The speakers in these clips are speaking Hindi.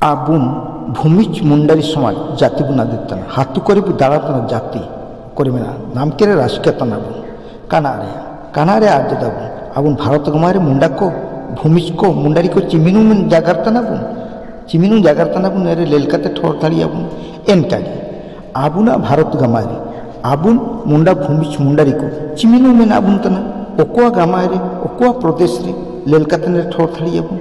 आबुन भूमिज मुंडारी समाज जाति बुन आदितना हाथु करे दाड़ातना जाति करे मेना नाम के राजकीयतना बुन कानारे आज दाबुन आबुन भारत गमारे मुंडा को भूमिज को मुंडारी को चिमिनु जागरतना बुन एरे लेलकाते ठोर थाड़ी आबुन एनकागे आबुना भारत गमारे आबुन मुंडा भूमिज मुंडारी को चिमिनु में आबुन तना ओकोआ गमारे ओकोआ प्रदेश रे लेलकाते ने ठोर थाड़ी आबुन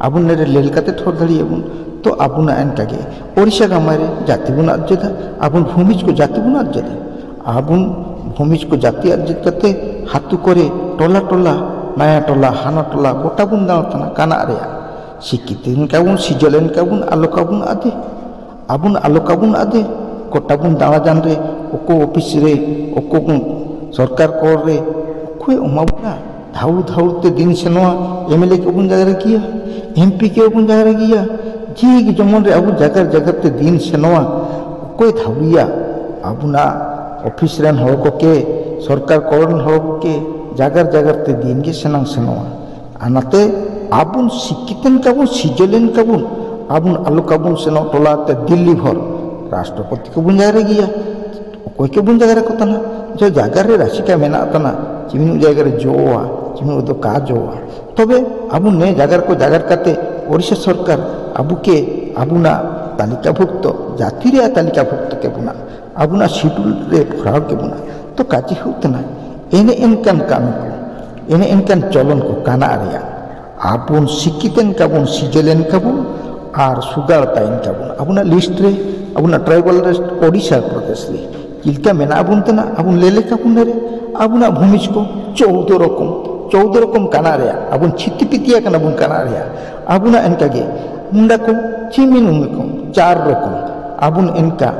आबुन ने लेलकाते ठोर थाड़ी आबुन तो आबुना एनकागे ओडिशा गमारे जाति बुन आज्जदा आबुन भूमिज को जाति बुन आज्जदा आबुन भूमिज को जाति आज्जद करते हाथु करे टोला टोला नया टोला हाना टोला गोटा बुन दातना काना रे शिक्षित काबुन सिजलेन काबुन आलोकाबुन आदे आबुन आलोकाबुन आदे गोटा बुन दावा जान रे ओको ऑफिस रे ओको सरकार कोर रे कोई उमाबुना धाउल धाउल ते दिन सेनवा एमएलए के बुन जगह रे किया एमपी के बुन जगह रे किया जी जमन रे अबु जगह ते दिन सेनवा कोई धाउलिया आबुना ऑफिस रेन हर को के सरकार कोरन हर को के जगह ते दिन के सेनांग सेनवा आनाते आबुन शिक्षितन काबुन सिजलेन काबुन आबुन आलू काबुन सेनो टोला ते दिल्ली भर राष्ट्रपति को बुन जगह गिया कोई के बुन जगह को तना जो जगह रे राशिका मेना तना चिमिनु जगह रे जोआ चिमिनु तो का जोआ तबे आबुन ने जगह काते ओडिशा सरकार आबु के आबुना तालिकाभुक्त जाति रे तालिकाभुक्त के बुना आबुना शिड्यूल रे भराव के बुना तो काजी होतना एने इनकान कानून को एने इनकान चलन को काना रे आबुन शिक्षितन काबुन सिजलेन काबुन और सुगार ताइन काबुन आबुना लिस्ट रे आबुना ट्राइबल रे ओडिशा प्रदेश रे चिल्का मेना आबुन तना आबुन लेले काबुन रे आबुना भूमिज को 14 रकम काना रे आबुन छितिपितिया काना बुन काना रे आबुना एनकागे मुंडा को चिमिनु को 4 रकम आबुन एनका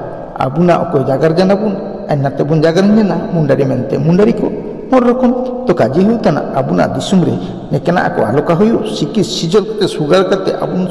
आबुना कोई जागर जानाबुन एनाते बुन जागर ना मुंडारी मेनते मुंडारी को मोर रकम तो काजी होतना आबुना दिसुम रे नेकेना को आलोका होयो सिकी सिजल कते सुगार कते आबुन